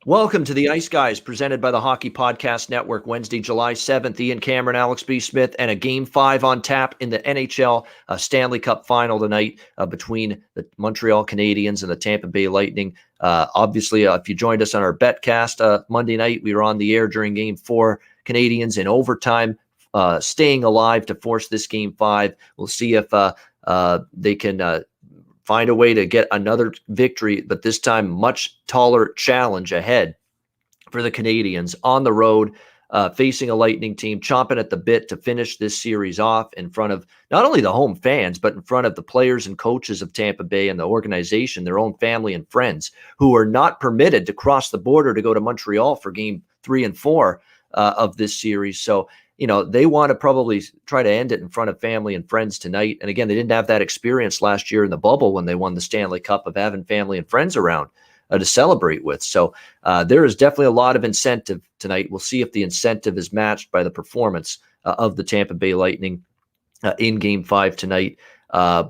Welcome to the Ice Guys, presented by the Hockey Podcast Network. Wednesday, July 7th, Ian Cameron, Alex B. Smith, and a Game 5 on tap in the NHL Stanley Cup Final tonight between the Montreal Canadiens and the Tampa Bay Lightning. Obviously, if you joined us on our betcast Monday night, we were on the air during Game 4. Canadiens in overtime, staying alive to force this Game 5. We'll see if they can find a way to get another victory, but this time much taller challenge ahead for the Canadiens on the road, facing a Lightning team, chomping at the bit to finish this series off in front of not only the home fans, but in front of the players and coaches of Tampa Bay and the organization, their own family and friends, who are not permitted to cross the border to go to Montreal for Game 3 and 4 of this series. So, they want to probably try to end it in front of family and friends tonight. And again, they didn't have that experience last year in the bubble when they won the Stanley Cup of having family and friends around to celebrate with. So there is definitely a lot of incentive tonight. We'll see if the incentive is matched by the performance of the Tampa Bay Lightning in Game 5 tonight.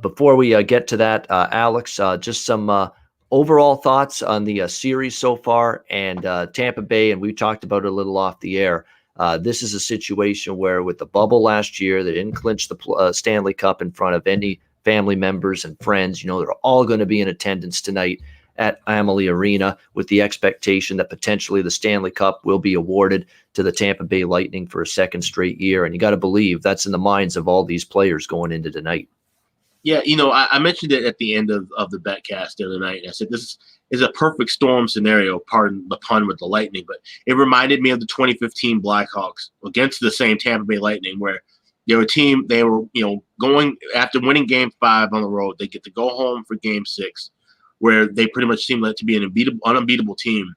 Before we get to that, Alex, just some overall thoughts on the series so far and Tampa Bay, and we talked about it a little off the air. This is a situation where with the bubble last year, they didn't clinch the Stanley Cup in front of any family members and friends. They're all going to be in attendance tonight at Amalie Arena with the expectation that potentially the Stanley Cup will be awarded to the Tampa Bay Lightning for a second straight year. And you got to believe that's in the minds of all these players going into tonight. Yeah, I mentioned it at the end of the betcast the other night. And I said this is a perfect storm scenario, pardon the pun with the Lightning, but it reminded me of the 2015 Blackhawks against the same Tampa Bay Lightning, where they were a team, they were, going after winning Game 5 on the road, they get to go home for Game 6, where they pretty much seemed like to be an unbeatable team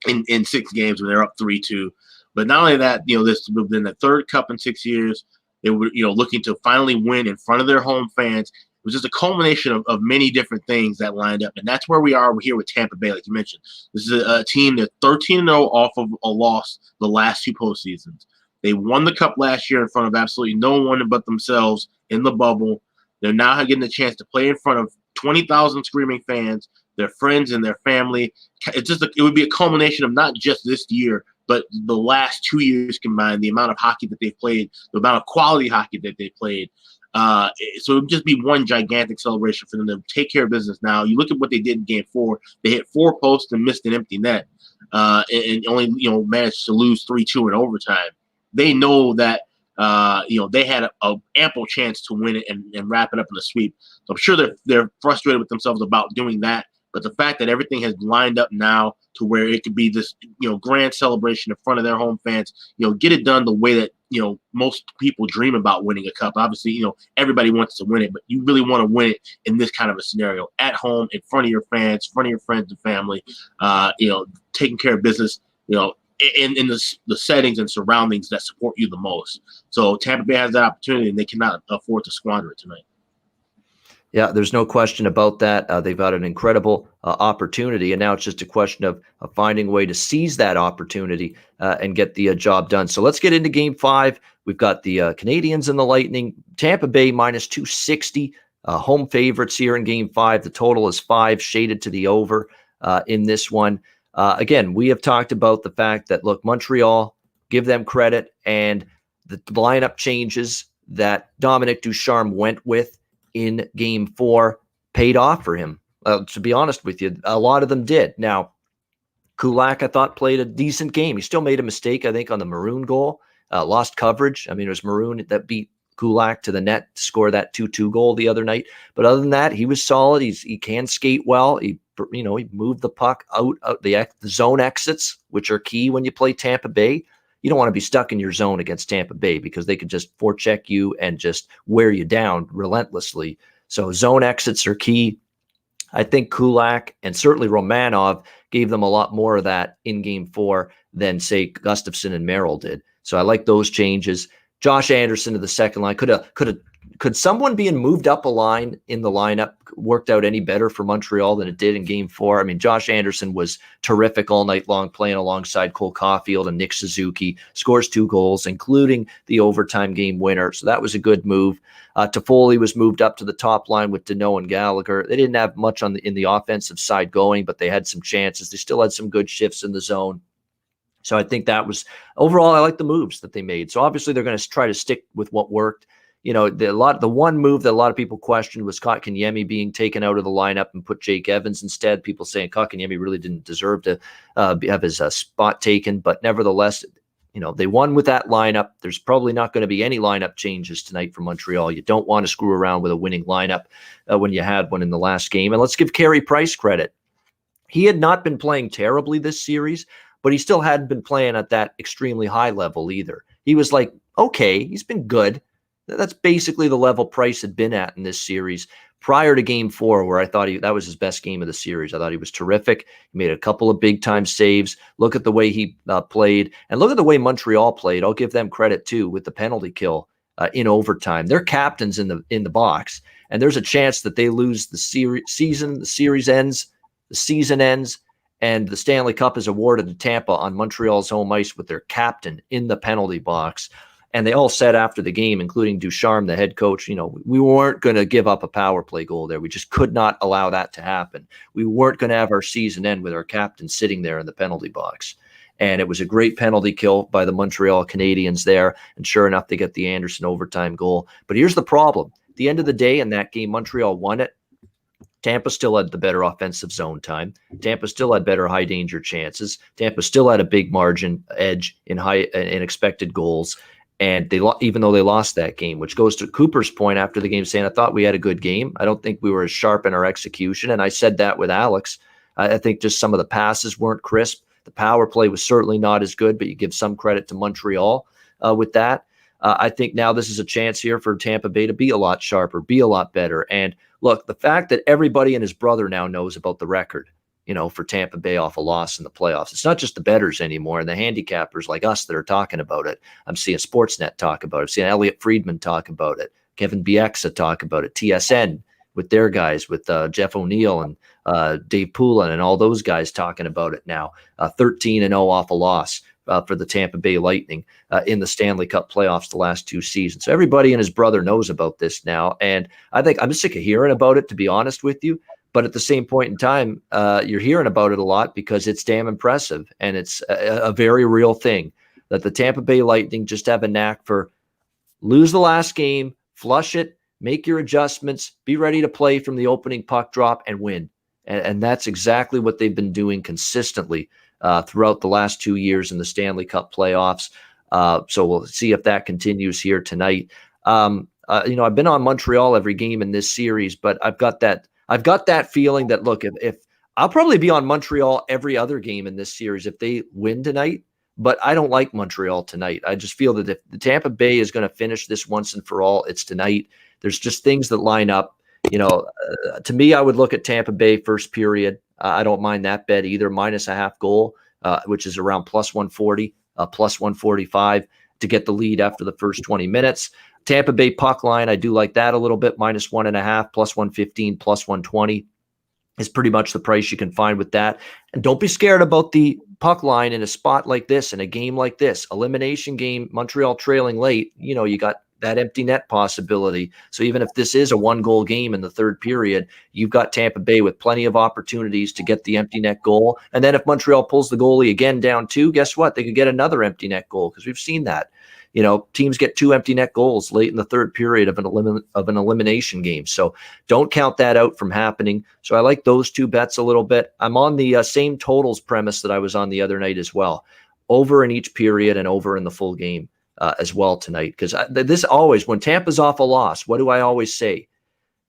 in 6 games when they're up 3-2. But not only that, this has been the third cup in 6 years. They were, looking to finally win in front of their home fans. It was just a culmination of many different things that lined up. And that's where we are here with Tampa Bay, like you mentioned. This is a team that's 13-0 off of a loss the last 2 postseasons. They won the cup last year in front of absolutely no one but themselves in the bubble. They're now getting a chance to play in front of 20,000 screaming fans, their friends and their family. It would be a culmination of not just this year, but the last 2 years combined, the amount of hockey that they've played, the amount of quality hockey that they played. So it would just be one gigantic celebration for them to take care of business now. You look at what they did in Game 4. They hit 4 posts and missed an empty net and only managed to lose 3-2 in overtime. They know that they had a ample chance to win it and wrap it up in a sweep. So I'm sure they're frustrated with themselves about doing that. But the fact that everything has lined up now to where it could be this, grand celebration in front of their home fans, get it done the way that, most people dream about winning a cup. Obviously, everybody wants to win it, but you really want to win it in this kind of a scenario at home, in front of your fans, in front of your friends and family, taking care of business, in the settings and surroundings that support you the most. So Tampa Bay has that opportunity, and they cannot afford to squander it tonight. Yeah, there's no question about that. They've got an incredible opportunity, and now it's just a question of finding a way to seize that opportunity and get the job done. So let's get into Game 5. We've got the Canadiens and the Lightning. Tampa Bay minus 260, home favorites here in Game 5. The total is 5, shaded to the over in this one. Again, we have talked about the fact that, look, Montreal, give them credit, and the lineup changes that Dominic Ducharme went with in Game 4 paid off for him. To be honest with you, a lot of them did. Now, Kulak, I thought, played a decent game. He still made a mistake, I think, on the Maroon goal. Lost coverage. I mean, it was Maroon that beat Kulak to the net to score that 2-2 goal the other night. But other than that, he was solid. He can skate well. He moved the puck out the zone exits, which are key when you play Tampa Bay. You don't want to be stuck in your zone against Tampa Bay because they could just forecheck you and just wear you down relentlessly. So zone exits are key. I think Kulak and certainly Romanov gave them a lot more of that in Game 4 than, say, Gustafsson and Merrill did. So I like those changes. Josh Anderson to the second line could have Could someone being moved up a line in the lineup worked out any better for Montreal than it did in Game 4? I mean, Josh Anderson was terrific all night long, playing alongside Cole Caulfield and Nick Suzuki. Scores 2 goals, including the overtime game winner. So that was a good move. Toffoli was moved up to the top line with Deneau and Gallagher. They didn't have much in the offensive side going, but they had some chances. They still had some good shifts in the zone. So I think that was overall, I like the moves that they made. So obviously they're going to try to stick with what worked. You know, the one move that a lot of people questioned was Kotkaniemi being taken out of the lineup and put Jake Evans instead. People saying Kotkaniemi really didn't deserve to have his spot taken, but nevertheless, you know, they won with that lineup. There's probably not going to be any lineup changes tonight for Montreal. You don't want to screw around with a winning lineup when you had one in the last game. And let's give Carey Price credit. He had not been playing terribly this series, but he still hadn't been playing at that extremely high level either. He was like, okay, he's been good. That's basically the level Price had been at in this series prior to Game 4, where I thought that was his best game of the series. I thought he was terrific. He made a couple of big-time saves. Look at the way he played, and look at the way Montreal played. I'll give them credit, too, with the penalty kill in overtime. They're captains in the box, and there's a chance that they lose the season. The season ends, and the Stanley Cup is awarded to Tampa on Montreal's home ice with their captain in the penalty box. And they all said after the game, including Ducharme, the head coach, you know, we weren't going to give up a power play goal there. We just could not allow that to happen. We weren't going to have our season end with our captain sitting there in the penalty box. And it was a great penalty kill by the Montreal Canadiens there. And sure enough, they get the Anderson overtime goal. But here's the problem. At the end of the day, in that game, Montreal won it. Tampa still had the better offensive zone time. Tampa still had better high danger chances. Tampa still had a big margin edge in expected goals. And even though they lost that game, which goes to Cooper's point after the game saying, I thought we had a good game. I don't think we were as sharp in our execution. And I said that with Alex. I think just some of the passes weren't crisp. The power play was certainly not as good, but you give some credit to Montreal with that. I think now this is a chance here for Tampa Bay to be a lot sharper, be a lot better. And look, the fact that everybody and his brother now knows about the record, you know, for Tampa Bay off a loss in the playoffs. It's not just the bettors anymore and the handicappers like us that are talking about it. I'm seeing Sportsnet talk about it. I'm seeing Elliot Friedman talk about it. Kevin Bieksa talk about it. TSN with their guys, with Jeff O'Neill and Dave Poulin and all those guys talking about it now. 13-0 off a loss for the Tampa Bay Lightning in the Stanley Cup playoffs the last 2 seasons. So everybody and his brother knows about this now. And I think I'm sick of hearing about it, to be honest with you. But at the same point in time, you're hearing about it a lot because it's damn impressive. And it's a very real thing that the Tampa Bay Lightning just have a knack for lose the last game, flush it, make your adjustments, be ready to play from the opening puck drop and win. And that's exactly what they've been doing consistently throughout the last 2 years in the Stanley Cup playoffs. So we'll see if that continues here tonight. I've been on Montreal every game in this series, but I've got that feeling that, look, if I'll probably be on Montreal every other game in this series if they win tonight, but I don't like Montreal tonight. I just feel that if the Tampa Bay is going to finish this once and for all, it's tonight. There's just things that line up. You know, to me, I would look at Tampa Bay first period. I don't mind that bet either, minus a half goal, which is around plus 140, plus 145 to get the lead after the first 20 minutes. Tampa Bay puck line, I do like that a little bit, minus 1.5, plus 115, plus 120 is pretty much the price you can find with that. And don't be scared about the puck line in a spot like this, in a game like this, elimination game, Montreal trailing late. You know, you got that empty net possibility. So even if this is a 1-goal game in the third period, you've got Tampa Bay with plenty of opportunities to get the empty net goal. And then if Montreal pulls the goalie again down 2, guess what? They could get another empty net goal because we've seen that. You know, teams get 2 empty net goals late in the third period of an elimination game. So don't count that out from happening. So I like those 2 bets a little bit. I'm on the same totals premise that I was on the other night as well. Over in each period and over in the full game as well tonight. Because this always, when Tampa's off a loss, what do I always say?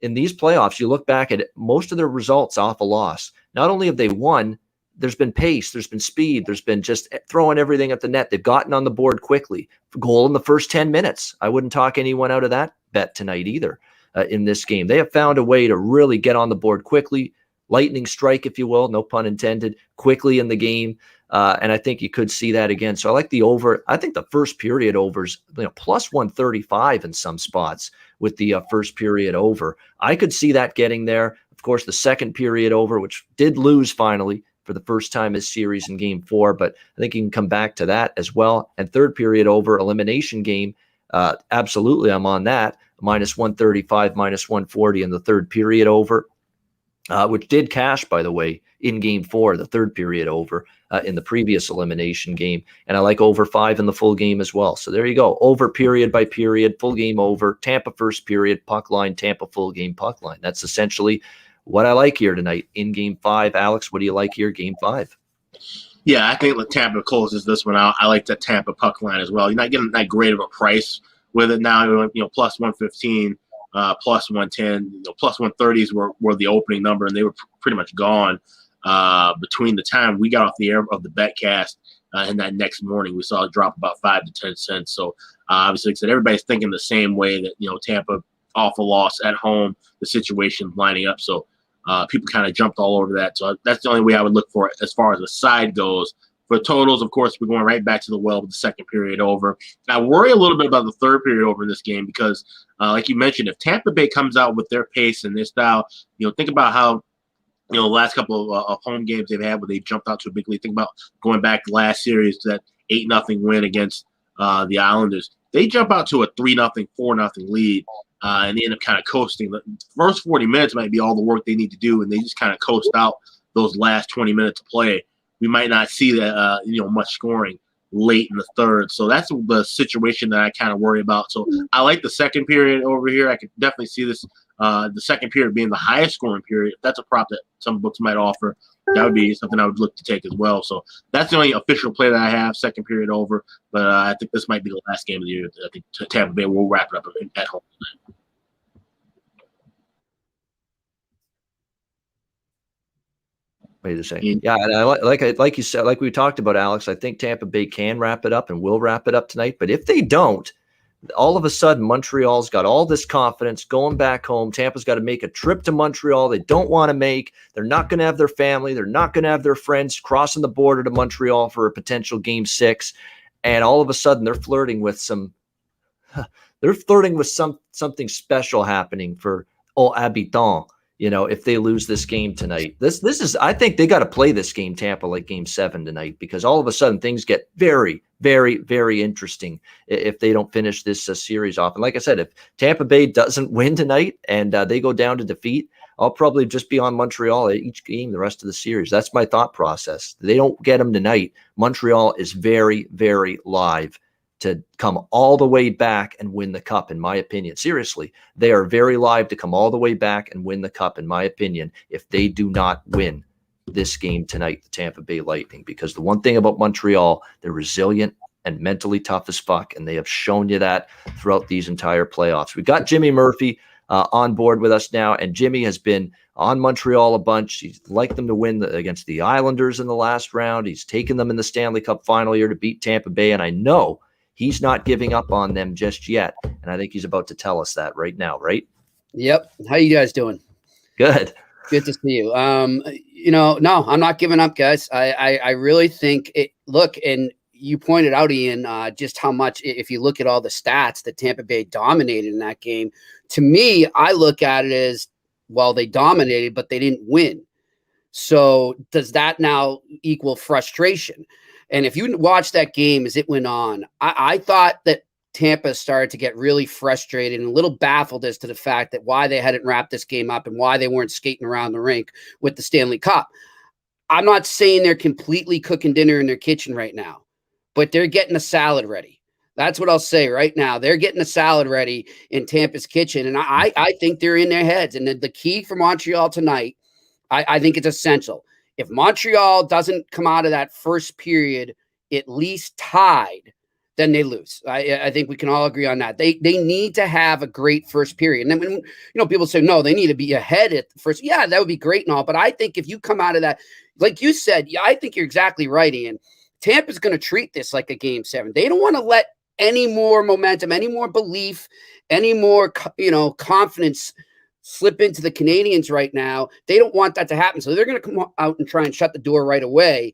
In these playoffs, you look back at most of their results off a loss. Not only have they won, there's been pace, there's been speed, there's been just throwing everything at the net. They've gotten on the board quickly. Goal in the first 10 minutes. I wouldn't talk anyone out of that bet tonight either in this game. They have found a way to really get on the board quickly, lightning strike, if you will, no pun intended, quickly in the game. And I think you could see that again. So I like the over. I think the first period overs, plus 135 in some spots with the first period over. I could see that getting there. Of course, the second period over, which did lose finally for the first time this series in Game 4, but I think you can come back to that as well. And third period over, elimination game, absolutely, I'm on that. Minus 135, minus 140 in the third period over, which did cash, by the way, in Game 4, the third period over in the previous elimination game. And I like over 5 in the full game as well. So there you go. Over period by period, full game over, Tampa first period, puck line, Tampa full game, puck line. That's essentially what I like here tonight in Game 5. Alex, what do you like here, Game 5? Yeah, I think Tampa closes this one out. I like the Tampa puck line as well. You're not getting that great of a price with it now. Plus 115, plus 110, plus 130s were the opening number, and they were pretty much gone between the time we got off the air of the betcast and that next morning. We saw it drop about 5 to 10 cents. So obviously, like I said, everybody's thinking the same way that Tampa awful loss at home, the situation lining up. So people kind of jumped all over that. So that's the only way I would look for it as far as the side goes. For totals, of course, we're going right back to the well with the second period over. I worry a little bit about the third period over in this game because, like you mentioned, if Tampa Bay comes out with their pace and their style, think about how, the last couple of home games they've had where they jumped out to a big lead. Think about going back to last series to that 8-0 win against the Islanders. They jump out to a 3-0, 4-0 lead, and they end up kind of coasting. The first 40 minutes might be all the work they need to do, and they just kind of coast out those last 20 minutes of play. We might not see that, much scoring late in the third. So that's the situation that I kind of worry about. So I like the second period over here. I could definitely see this, the second period being the highest scoring period. If that's a prop that some books might offer, that would be something I would look to take as well. So that's the only official play that I have, second period over. But I think this might be the last game of the year. I think Tampa Bay will wrap it up at home tonight. Wait a second. Yeah, and I like you said, like we talked about, Alex, I think Tampa Bay can wrap it up and will wrap it up tonight. But if they don't, all of a sudden Montreal's got all this confidence going back home. Tampa's got to make a trip to Montreal they don't want to make. They're not going to have their family. They're not going to have their friends crossing the border to Montreal for a potential Game 6. And all of a sudden they're flirting with something special happening for habitants. If they lose this game tonight, this is, I think they got to play this game, Tampa, like Game 7 tonight, because all of a sudden things get very, very, very interesting if they don't finish this series off. And like I said, if Tampa Bay doesn't win tonight and they go down to defeat, I'll probably just be on Montreal at each game the rest of the series. That's my thought process. They don't get them tonight. Montreal is very, very live to come all the way back and win the cup, in my opinion. Seriously, they are very live to come all the way back and win the cup, in my opinion, if they do not win this game tonight, the Tampa Bay Lightning. Because the one thing about Montreal, they're resilient and mentally tough as fuck, and they have shown you that throughout these entire playoffs. We got Jimmy Murphy on board with us now, and Jimmy has been on Montreal a bunch. He's liked them to win against the Islanders in the last round. He's taken them in the Stanley Cup Final here to beat Tampa Bay, and I know he's not giving up on them just yet. And I think he's about to tell us that right now, right? Yep. How you guys doing? Good. Good to see you. No, I'm not giving up, guys. I really think it. Look, and you pointed out, Ian, just how much, if you look at all the stats that Tampa Bay dominated in that game, to me, I look at it as, well, they dominated, but they didn't win. So does that now equal frustration? And if you watch that game as it went on, I thought that Tampa started to get really frustrated and a little baffled as to the fact that why they hadn't wrapped this game up and why they weren't skating around the rink with the Stanley Cup. I'm not saying they're completely cooking dinner in their kitchen right now, but they're getting a salad ready. That's what I'll say right now. They're getting a salad ready in Tampa's kitchen, and I think they're in their heads. And the key for Montreal tonight, I think it's essential. If Montreal doesn't come out of that first period at least tied, then they lose. I think we can all agree on that. They need to have a great first period. And then when people say, no, they need to be ahead at the first. Yeah, that would be great and all. But I think if you come out of that, like you said, yeah, I think you're exactly right, Ian. Tampa's going to treat this like a Game 7. They don't want to let any more momentum, any more belief, any more confidence slip into the Canadiens right now. They don't want that to happen. So they're going to come out and try and shut the door right away.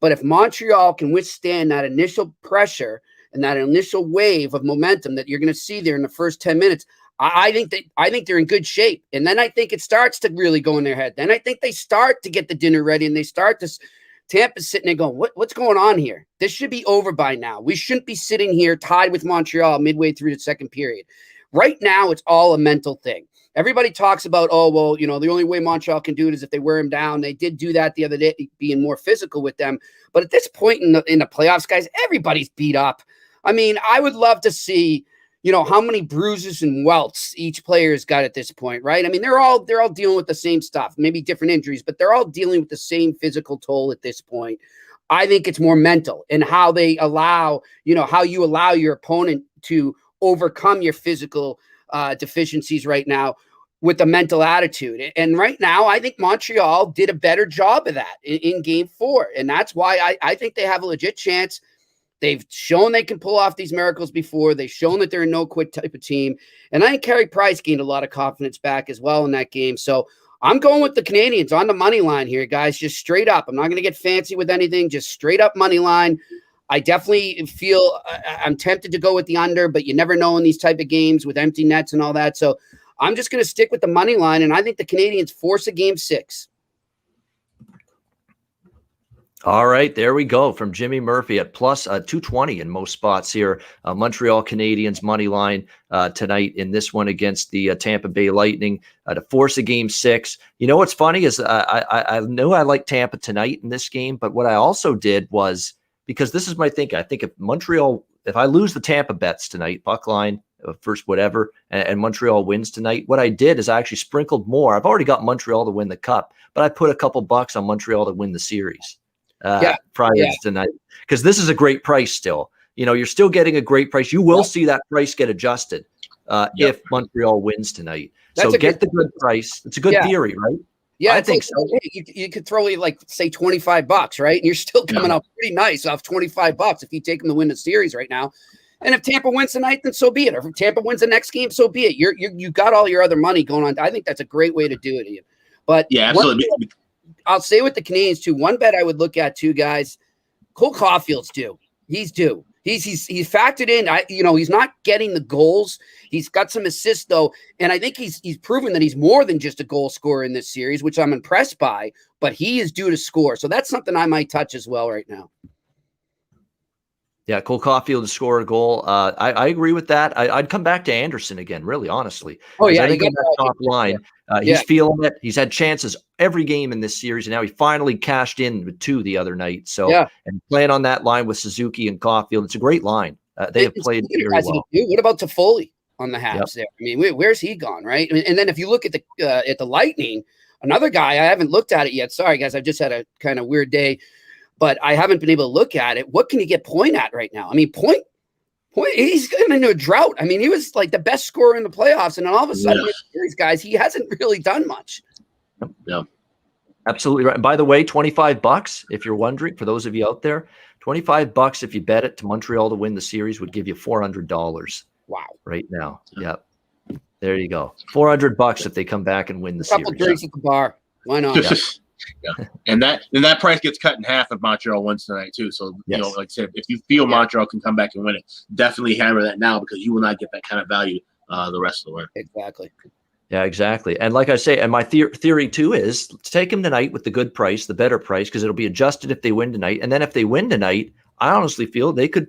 But if Montreal can withstand that initial pressure and that initial wave of momentum that you're going to see there in the first 10 minutes, I think they're in good shape. And then I think it starts to really go in their head. Then I think they start to get the dinner ready and they start to Tampa's sitting there going, what's going on here? This should be over by now. We shouldn't be sitting here tied with Montreal midway through the second period. Right now, it's all a mental thing. Everybody talks about, oh, well, the only way Montreal can do it is if they wear him down. They did do that the other day, being more physical with them. But at this point in the playoffs, guys, everybody's beat up. I mean, I would love to see, how many bruises and welts each player's got at this point, right? I mean, they're all dealing with the same stuff, maybe different injuries, but they're all dealing with the same physical toll at this point. I think it's more mental and how they allow, how you allow your opponent to overcome your physical deficiencies right now with a mental attitude. And right now, I think Montreal did a better job of that in game 4. And that's why I think they have a legit chance. They've shown they can pull off these miracles before. They've shown that they're a no-quit type of team. And I think Carey Price gained a lot of confidence back as well in that game. So I'm going with the Canadiens on the money line here, guys, just straight up. I'm not going to get fancy with anything, just straight up money line. I definitely feel I'm tempted to go with the under, but you never know in these type of games with empty nets and all that. So I'm just going to stick with the money line, and I think the Canadiens force a game 6. All right, there we go from Jimmy Murphy at plus 220 in most spots here. Montreal Canadiens money line tonight in this one against the Tampa Bay Lightning to force a game 6. You know what's funny is I know I like Tampa tonight in this game, but what I also did was, because this is my thinking, I think if I lose the Tampa bets tonight, puck line, first whatever, and Montreal wins tonight, what I did is I actually sprinkled more. I've already got Montreal to win the cup, but I put a couple bucks on Montreal to win the series. Prior to tonight, because this is a great price still. You're still getting a great price. You will see that price get adjusted if Montreal wins tonight. So get the good price. It's a good theory, right? Yeah, I think so. You could throw say $25, right? And you're still coming out pretty nice off $25 if you take them to win the series right now. And if Tampa wins tonight, then so be it. Or if Tampa wins the next game, so be it. You got all your other money going on. I think that's a great way to do it, Ian. But yeah, absolutely. I'll say with the Canadiens too. One bet I would look at too, guys. Cole Caulfield's due. He's due. He's factored in. He's not getting the goals. He's got some assists though, and I think he's proven that he's more than just a goal scorer in this series, which I'm impressed by. But he is due to score, so that's something I might touch as well right now. Yeah, Cole Caulfield to score a goal. I agree with that. I'd come back to Anderson again, really, honestly. Oh, yeah. I think on that top line, he's feeling it. He's had chances every game in this series, and now he finally cashed in with 2 the other night. So, and playing on that line with Suzuki and Caulfield, it's a great line. They have played very well. What about Toffoli on the Habs there? I mean, where's he gone, right? And then if you look at the Lightning, another guy, I haven't looked at it yet. Sorry, guys, I've just had a kind of weird day. But I haven't been able to look at it. What can you get Point at right now? I mean, Point, he's getting into a drought. I mean, he was like the best scorer in the playoffs, and then all of a sudden, these guys, he hasn't really done much. Yeah, absolutely right. And by the way, $25, if you're wondering, for those of you out there, $25 if you bet it to Montreal to win the series would give you $400. Wow! Right now, there you go. $400 if they come back and win the series. A couple drinks at the bar. Why not? Yeah, and that price gets cut in half if Montreal wins tonight too. So like I said, if you feel Montreal can come back and win it, definitely hammer that now because you will not get that kind of value the rest of the way. Exactly. Yeah, exactly. And like I say, and my theory too is take them tonight with the good price, the better price, because it'll be adjusted if they win tonight. And then if they win tonight, I honestly feel they could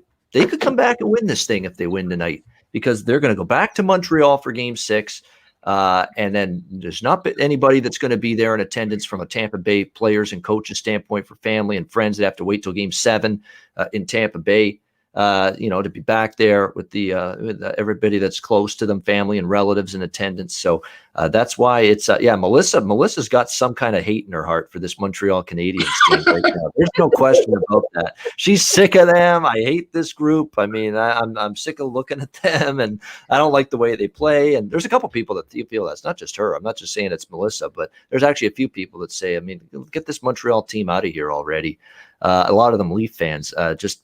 come back and win this thing if they win tonight because they're going to go back to Montreal for game 6. And then there's not anybody that's going to be there in attendance from a Tampa Bay players and coaches standpoint for family and friends that have to wait till game 7 in Tampa Bay, to be back there with with everybody that's close to them, family and relatives in attendance. So that's why it's Melissa's got some kind of hate in her heart for this Montreal Canadiens team right now. There's no question about that. She's sick of them. I hate this group. I mean, I'm sick of looking at them, and I don't like the way they play. And there's a couple people that feel that's not just her. I'm not just saying it's Melissa, but there's actually a few people that say, I mean, get this Montreal team out of here already. A lot of them Leaf fans, just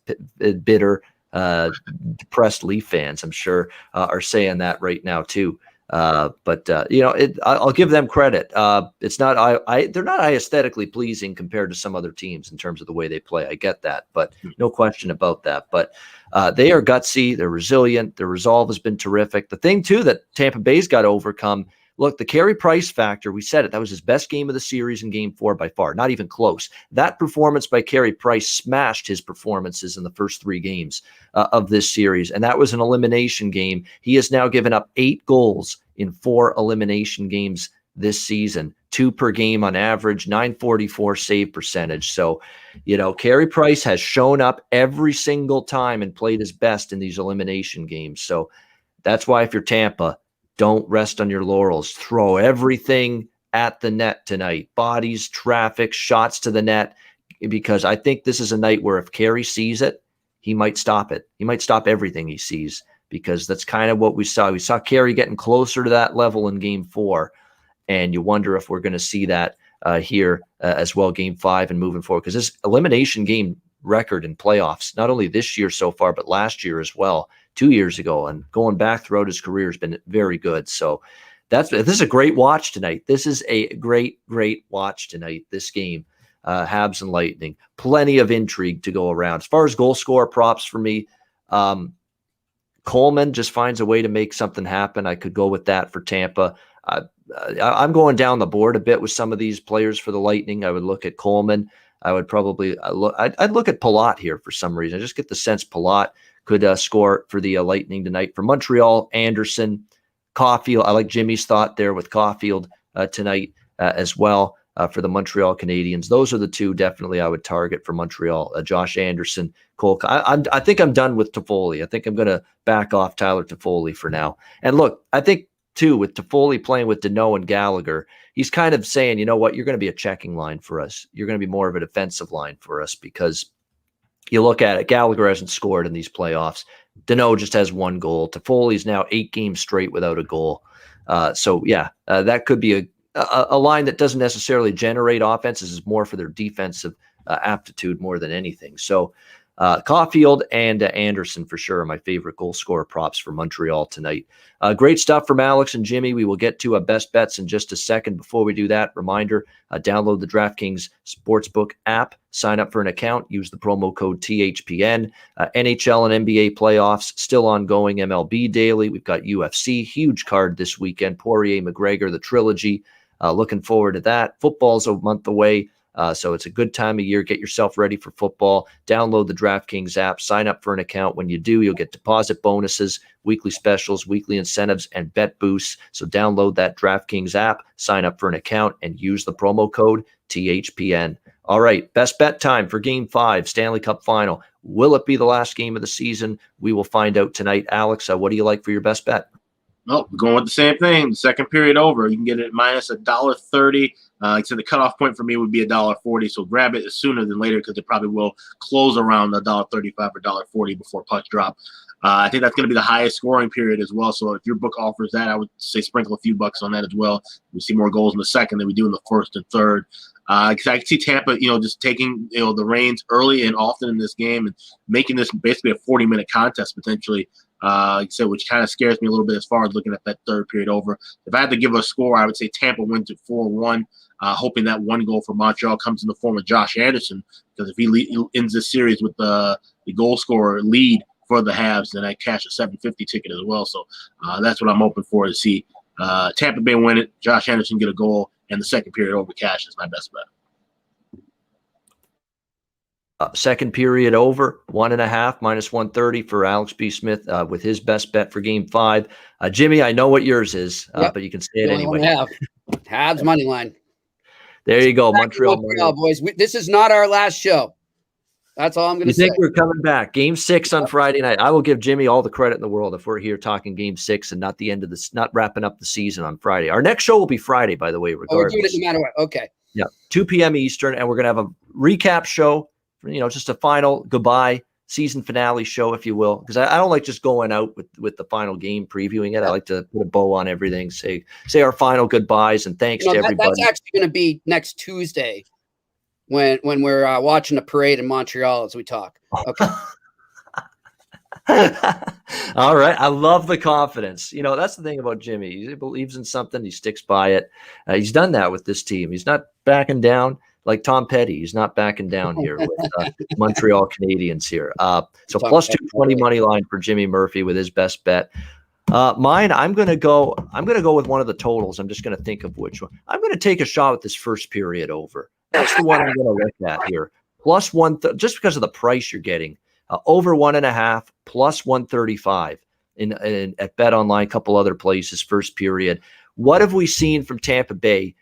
bitter, depressed Leaf fans, I'm sure, are saying that right now too. But I'll give them credit. It's not they're not aesthetically pleasing compared to some other teams in terms of the way they play. I get that, but no question about that. But they are gutsy. They're resilient. Their resolve has been terrific. The thing too that Tampa Bay's got to overcome. Look, the Carey Price factor, we said it. That was his best game of the series in Game 4 by far, not even close. That performance by Carey Price smashed his performances in the first 3 games of this series, and that was an elimination game. He has now given up 8 goals in 4 elimination games this season, 2 per game on average, .944 save percentage. So, Carey Price has shown up every single time and played his best in these elimination games. So that's why if you're Tampa, don't rest on your laurels. Throw everything at the net tonight. Bodies, traffic, shots to the net, because I think this is a night where if Carey sees it, he might stop it. He might stop everything he sees, because that's kind of what we saw. We saw Carey getting closer to that level in Game 4, and you wonder if we're going to see that here as well, Game 5 and moving forward, because this elimination game record in playoffs, not only this year so far, but last year as well, 2 years ago, and going back throughout his career has been very good. So this is a great watch tonight. This is a great watch tonight, this game, Habs and Lightning. Plenty of intrigue to go around. As far as goal scorer props for me, Coleman just finds a way to make something happen. I could go with that for Tampa. I'm going down the board a bit with some of these players for the Lightning. I would look at Coleman. I would probably I'd look at Palat here for some reason. I just get the sense Palat could score for the Lightning tonight. For Montreal, Anderson, Caulfield. I like Jimmy's thought there with Caulfield tonight as well for the Montreal Canadiens. Those are the 2 definitely I would target for Montreal. Josh Anderson, Cole. I think I'm done with Toffoli. I think I'm going to back off Tyler Toffoli for now. And look, I think too, with Toffoli playing with Deneau and Gallagher, he's kind of saying, you know what, you're going to be a checking line for us. You're going to be more of a defensive line for us, because you look at it, Gallagher hasn't scored in these playoffs. Deneau just has 1 goal. Toffoli's now 8 games straight without a goal. That could be a line that doesn't necessarily generate offenses, is more for their defensive aptitude more than anything. So Caulfield and Anderson for sure are my favorite goal scorer props for Montreal tonight. Great stuff from Alex and Jimmy. We will get to best bets in just a second. Before we do that, reminder, download the DraftKings Sportsbook app, sign up for an account, use the promo code THPN. NHL and NBA playoffs still ongoing. MLB daily. We've got UFC, huge card this weekend. Poirier, McGregor, the trilogy. Looking forward to that. Football's a month away. So it's a good time of year. Get yourself ready for football. Download the DraftKings app. Sign up for an account. When you do, you'll get deposit bonuses, weekly specials, weekly incentives, and bet boosts. So download that DraftKings app, sign up for an account, and use the promo code THPN. All right, best bet time for Game 5, Stanley Cup Final. Will it be the last game of the season? We will find out tonight. Alex, what do you like for your best bet? Well, we're going with the same thing. The second period over. You can get it at minus $1.30. Like I said, the cutoff point for me would be $1.40. So grab it sooner than later, because it probably will close around $1.35 or $1.40 before puck drop. I think that's going to be the highest scoring period as well. So if your book offers that, I would say sprinkle a few bucks on that as well. We see more goals in the second than we do in the first and third. Because I can see Tampa, just taking the reins early and often in this game and making this basically a 40-minute contest potentially. Like I said, which kind of scares me a little bit as far as looking at that third period over. If I had to give a score, I would say Tampa wins at 4-1, hoping that 1 goal for Montreal comes in the form of Josh Anderson, because if he ends this series with the goal scorer lead for the Habs, then I cash a $750 ticket as well. So that's what I'm hoping for, to see Tampa Bay win it, Josh Anderson get a goal, and the second period over cash is my best bet. Second period over, 1.5 minus 130 for Alex B. Smith with his best bet for Game 5. Jimmy, I know what yours is, but you can say it anyway. Habs money line. There you go, Montreal boys. This is not our last show. That's all I'm going to say. You think we're coming back? Game 6 on Friday night. I will give Jimmy all the credit in the world if we're here talking Game 6 and not the end of this, not wrapping up the season on Friday. Our next show will be Friday, by the way, regardless. We're doing it no matter what. Okay. Yeah, 2 p.m. Eastern, and we're going to have a recap show. Just a final goodbye season finale show, if you will, because I don't like just going out with the final game, previewing it. I like to put a bow on everything, say our final goodbyes and thanks to everybody. That's actually going to be next Tuesday when we're watching the parade in Montreal as we talk. Okay. All right. I love the confidence. That's the thing about Jimmy. He believes in something. He sticks by it. He's done that with this team. He's not backing down like Tom Petty. He's not backing down here with Montreal Canadiens here. So plus 220 money line for Jimmy Murphy with his best bet. Mine, I'm going to go with one of the totals. I'm just going to think of which one. I'm going to take a shot with this first period over. That's the one I'm going to look at here. Plus just because of the price you're getting. Over 1.5 plus 135 at Bet Online, a couple other places, first period. What have we seen from Tampa Bay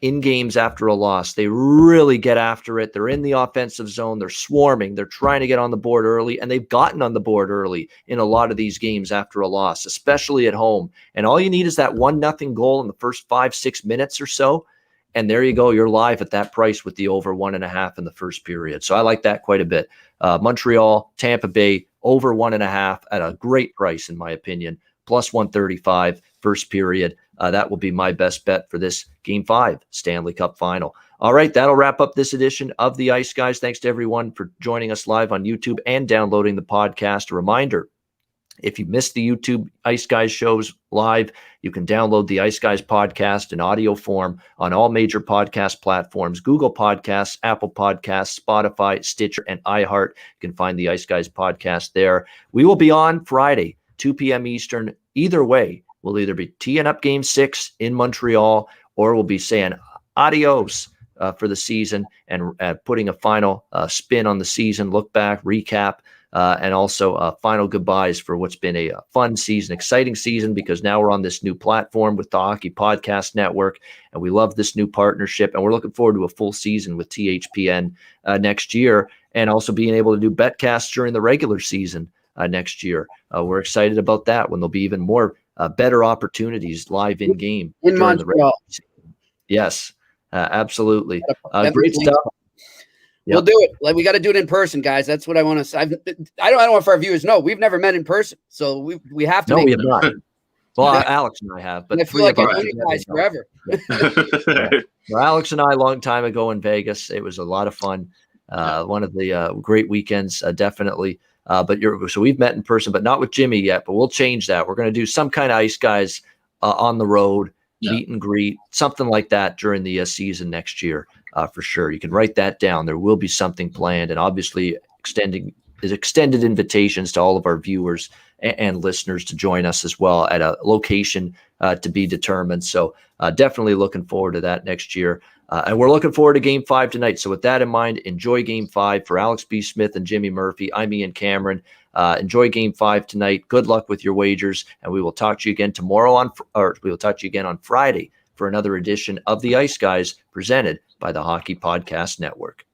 in games after a loss? They really get after it. They're in the offensive zone. They're swarming. They're trying to get on the board early, and they've gotten on the board early in a lot of these games after a loss, especially at home. And all you need is that 1-0 goal in the first 5-6 minutes or so. And there you go. You're live at that price with the over 1.5 in the first period. So I like that quite a bit. Montreal, Tampa Bay, over 1.5 at a great price, in my opinion, plus 135 first period. That will be my best bet for this Game 5 Stanley Cup Final. All right, that'll wrap up this edition of the Ice Guys. Thanks to everyone for joining us live on YouTube and downloading the podcast. A reminder, if you missed the YouTube Ice Guys shows live, you can download the Ice Guys podcast in audio form on all major podcast platforms: Google Podcasts, Apple Podcasts, Spotify, Stitcher, and iHeart. You can find the Ice Guys podcast there. We will be on Friday, 2 p.m. Eastern. Either way, we'll either be teeing up Game 6 in Montreal, or we'll be saying adios for the season and putting a final spin on the season, look back, recap, and also final goodbyes for what's been a fun season, exciting season, because now we're on this new platform with the Hockey Podcast Network, and we love this new partnership, and we're looking forward to a full season with THPN next year, and also being able to do betcasts during the regular season next year. We're excited about that, when there'll be even more better opportunities live in game in Montreal. Yes, absolutely. Great stuff. We'll do it. Like, we got to do it in person, guys. That's what I want to say. I don't know if our viewers know. We've never met in person, so we have to. No, we have not. Well, Alex and I have, but I feel like I've known you guys forever. Well, Alex and I, a long time ago in Vegas. It was a lot of fun. One of the great weekends, definitely. So we've met in person, but not with Jimmy yet. But we'll change that. We're going to do some kind of Ice Guys on the road, meet and greet, something like that during the season next year. For sure. You can write that down. There will be something planned, and obviously extended invitations to all of our viewers and listeners to join us as well at a location to be determined. So definitely looking forward to that next year. And we're looking forward to Game 5 tonight. So with that in mind, enjoy Game 5. For Alex B. Smith and Jimmy Murphy, I'm Ian Cameron. Enjoy Game 5 tonight. Good luck with your wagers, and we will talk to you again we will talk to you again on Friday for another edition of the Ice Guys, presented by the Hockey Podcast Network.